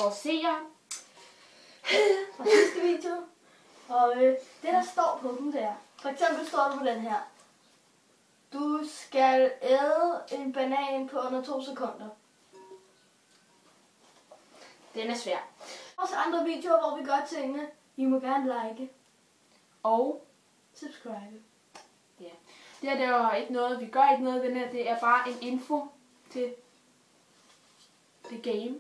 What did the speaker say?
vores seere. Fra sidste video. Og det der står på den der. For eksempel står der på den her. Du skal æde en banan på under 2 sekunder. Den er svær. Også andre videoer, hvor vi gør tingene. I må gerne like. Og Subscribe. ja, det her det er jo ikke noget, vi gør ikke noget ved den her. Det er bare en info til the game.